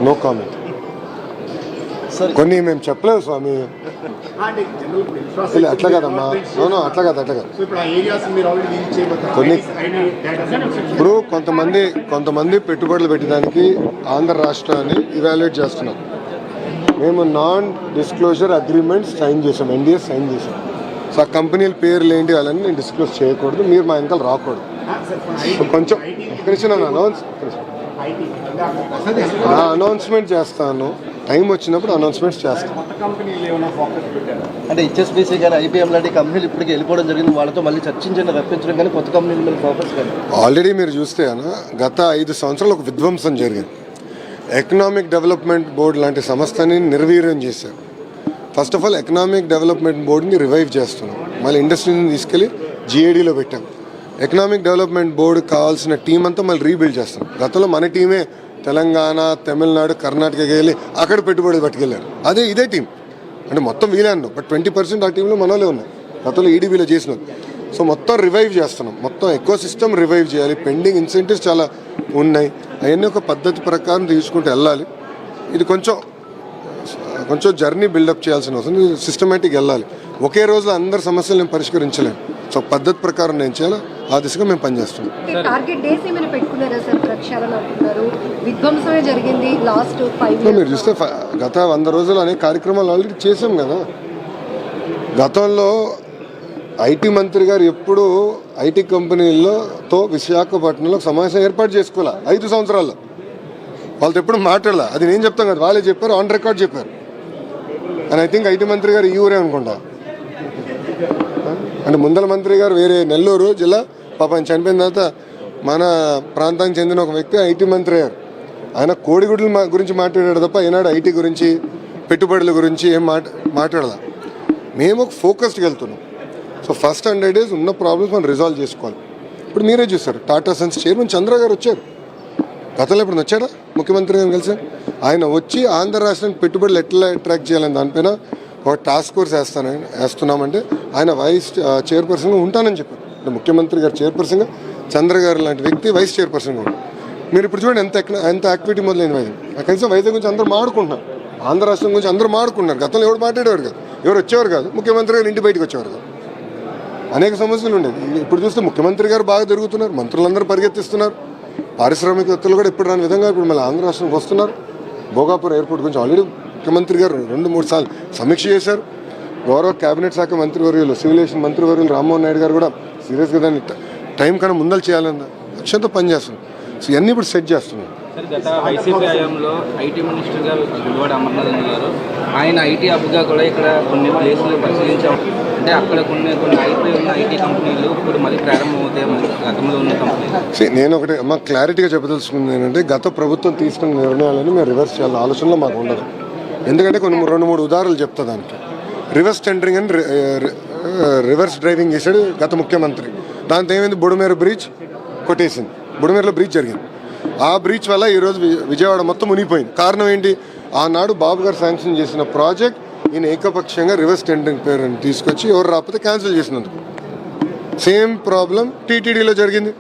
No comment. కొన్ని మేము చెప్పలేము స్వామి. అట్లా కదమ్మా, అట్లా కాదు కొన్ని. ఇప్పుడు కొంతమంది పెట్టుబడులు పెట్టడానికి ఆంధ్ర రాష్ట్రాన్ని ఇవాల్యుయేట్ చేస్తున్నాం. మేము నాన్ డిస్క్లోజర్ అగ్రిమెంట్స్ సైన్ చేసాం, ఎన్డీఏ సైన్ చేసాం. సో ఆ కంపెనీల పేర్లు ఏంటి వాళ్ళని నేను డిస్క్లోజ్ చేయకూడదు, మీరు మా వెనకాల రాకూడదు. కొంచెం అనౌన్స్మెంట్ చేస్తాను, టైం వచ్చినప్పుడు అనౌన్స్మెంట్స్ చేస్తాను. అంటే హెచ్ఎస్బీసీ కానీ ఐబీఎం లాంటి కంపెనీలు ఇప్పటికి వెళ్ళిపోవడం జరిగింది, వాళ్ళతో మళ్ళీ చర్చించండి, రప్పించడం కానీ కొత్త కంపెనీల మీద ఫోకస్ కానీ. ఆల్రెడీ మీరు చూస్తే గత 5 సంవత్సరాలు ఒక విధ్వంసం జరిగింది. ఎకనామిక్ డెవలప్మెంట్ బోర్డు లాంటి సంస్థని నిర్వీర్యం చేశారు. First of all economic development బోర్డుని రివైవ్ చేస్తున్నాం, మళ్ళీ ఇండస్ట్రీని తీసుకెళ్ళి జిఏడీలో పెట్టాం. ఎకనామిక్ డెవలప్మెంట్ బోర్డు కావాల్సిన టీం అంతా మళ్ళీ రీబిల్డ్ చేస్తాం. గతంలో మన టీమే తెలంగాణ, తమిళనాడు, కర్ణాటకకి వెళ్ళి అక్కడ పెట్టుబడులు పట్టుకెళ్ళారు. ఇదే టీం అంటే మొత్తం వీలే అన్నాం, బట్ 20% ఆ టీంలో మనోళ్ళే ఉన్నాయి, గతంలో ఈడీబీలో చేసినారు. సో మొత్తం రివైవ్ చేస్తున్నాం, మొత్తం ఎకో సిస్టమ్ రివైవ్ చేయాలి. పెండింగ్ ఇన్సెంటివ్స్ చాలా ఉన్నాయి, అవన్నీ ఒక పద్ధతి ప్రకారం తీసుకుంటూ వెళ్ళాలి. ఇది కొంచెం జర్నీ బిల్డప్ చేయాల్సిన అవసరం, సిస్టమేటిక్ వెళ్ళాలి. ఒకే రోజులో అందరి సమస్యలు నేను పరిష్కరించలేను. సో పద్ధతి ప్రకారం నేను చేయాలి, ఆ దిశగా మేము పనిచేస్తున్నాం. మీరు చూస్తే గత 100 రోజులు అనే కార్యక్రమాలు ఆల్రెడీ చేసాం కదా. గతంలో ఐటీ మంత్రి గారు ఎప్పుడు ఐటీ కంపెనీలతో విశాఖపట్నంలో సమావేశం ఏర్పాటు చేసుకోవాలి 5 సంవత్సరాల్లో. వాళ్ళతో ఎప్పుడు మాట్లాడాల, అది నేను చెప్తాను కదా, వాళ్ళే చెప్పారు, ఆన్ రికార్డ్ చెప్పారు. అండ్ ఐ థింక్ ఐటీ మంత్రి గారు ఈ ఊరే అనుకుంటా, అంటే ముందల మంత్రి గారు వేరే నెల్లూరు జిల్లా, పాపం చనిపోయిన తర్వాత మన ప్రాంతానికి చెందిన ఒక వ్యక్తి ఐటీ మంత్రి అయ్యారు. ఆయన కోడిగుడ్ల గురించి మాట్లాడాడు తప్ప ఈనాడు ఐటీ గురించి, పెట్టుబడుల గురించి ఏం మాట్లాడాల. మేము ఒక ఫోకస్డ్కి వెళ్తున్నాం. సో ఫస్ట్ 100 days ఉన్న ప్రాబ్లమ్స్ మనం రిజాల్వ్ చేసుకోవాలి. ఇప్పుడు మీరే చూస్తారు, టాటా సన్స్ చైర్మన్ చంద్ర గారు వచ్చారు. గతంలో ఇప్పుడు వచ్చాడా ముఖ్యమంత్రి గారిని కలిసి? ఆయన వచ్చి ఆంధ్ర రాష్ట్రానికి పెట్టుబడులు ఎట్లా అట్రాక్ట్ చేయాలని దానిపైన ఒక టాస్క్ ఫోర్స్ వేస్తున్నామంటే ఆయన వైస్ చైర్పర్సన్గా ఉంటానని చెప్పారు. అంటే ముఖ్యమంత్రి గారు చైర్పర్సన్గా, చంద్ర గారు లాంటి వ్యక్తి వైస్ చైర్పర్సన్గా ఉంటారు. మీరు ఇప్పుడు చూడండి ఎంత యాక్టివిటీ మొదలైన వైజాగ్. కనీసం వైజాగ్ గురించి అందరూ మాడుకుంటున్నారు, ఆంధ్ర రాష్ట్రం గురించి అందరూ మాడుకుంటున్నారు. గతంలో ఎవరు మాట్లాడేవారు కాదు, ఎవరు వచ్చేవారు కాదు, ముఖ్యమంత్రి గారు ఇంటి బయటకు వచ్చేవారు కాదు. అనేక సమస్యలు ఉండేవి. ఇప్పుడు చూస్తే ముఖ్యమంత్రి గారు బాగా జరుగుతున్నారు, మంత్రులందరూ పరిగెత్తిస్తున్నారు. పారిశ్రామికవేత్తలు కూడా ఇప్పుడు రాని విధంగా ఇప్పుడు మళ్ళీ ఆంధ్ర రాష్ట్రానికి వస్తున్నారు. భోగాపురం ఎయిర్పోర్ట్ గురించి ఆల్రెడీ ముఖ్యమంత్రి గారు 2-3 సార్లు సమీక్ష చేశారు. గౌరవ కేబినెట్ శాఖ మంత్రివర్యులు, సివిలేషన్ మంత్రివర్యులు రామ్మోహన్ నాయుడు గారు కూడా సీరియస్గా దాన్ని టైం కన్నా ముందలు చేయాలన్న లక్ష్యంతో పనిచేస్తున్నాం. సో ఇవన్నీ ఇప్పుడు సెట్ చేస్తున్నాం. గత వైసీపీ హయాంలో ఐటీ మినిస్టర్గా గుడివాడ అమర్నాథ్ గారు, ఆయన ఐటీ హబ్గా కూడా ఇక్కడ కొన్ని ప్లేసులు పరిశీలించాం. అంటే అక్కడ కొన్ని అయిపోయి ఉన్న ఐటీ కంపెనీలు ఇప్పుడు మళ్ళీ ప్రారంభమవుతాయి, గతంలో ఉన్న కంపెనీలు. నేను ఒకటి క్లారిటీగా చెప్పదలుచుకుంది ఏంటంటే, గత ప్రభుత్వం తీసుకున్న నిర్ణయాలను మేము రివర్స్ చేయాలని ఆలోచనలో మాకు ఉండదు. ఎందుకంటే కొన్ని 2-3 ఉదాహరణలు చెప్తా. దానికి రివర్స్ టెండరింగ్ అని రివర్స్ డ్రైవింగ్ చేశాడు గత ముఖ్యమంత్రి. దాంతో ఏమైంది, బుడమేరు బ్రిడ్జ్ కొట్టేసింది. బుడమేరులో బ్రిడ్జ్ జరిగింది. ఆ బ్రిడ్జ్ వల్ల ఈరోజు విజయవాడ మొత్తం మునిగిపోయింది. కారణం ఏంటి, ఆనాడు బాబు గారు శాంక్షన్ చేసిన ప్రాజెక్ట్ ఈయన ఏకపక్షంగా రివర్స్ టెండరింగ్ పేరుని తీసుకొచ్చి ఎవరు రాకపోతే క్యాన్సిల్ చేసినందుకు. సేమ్ ప్రాబ్లం టీటీడీలో జరిగింది.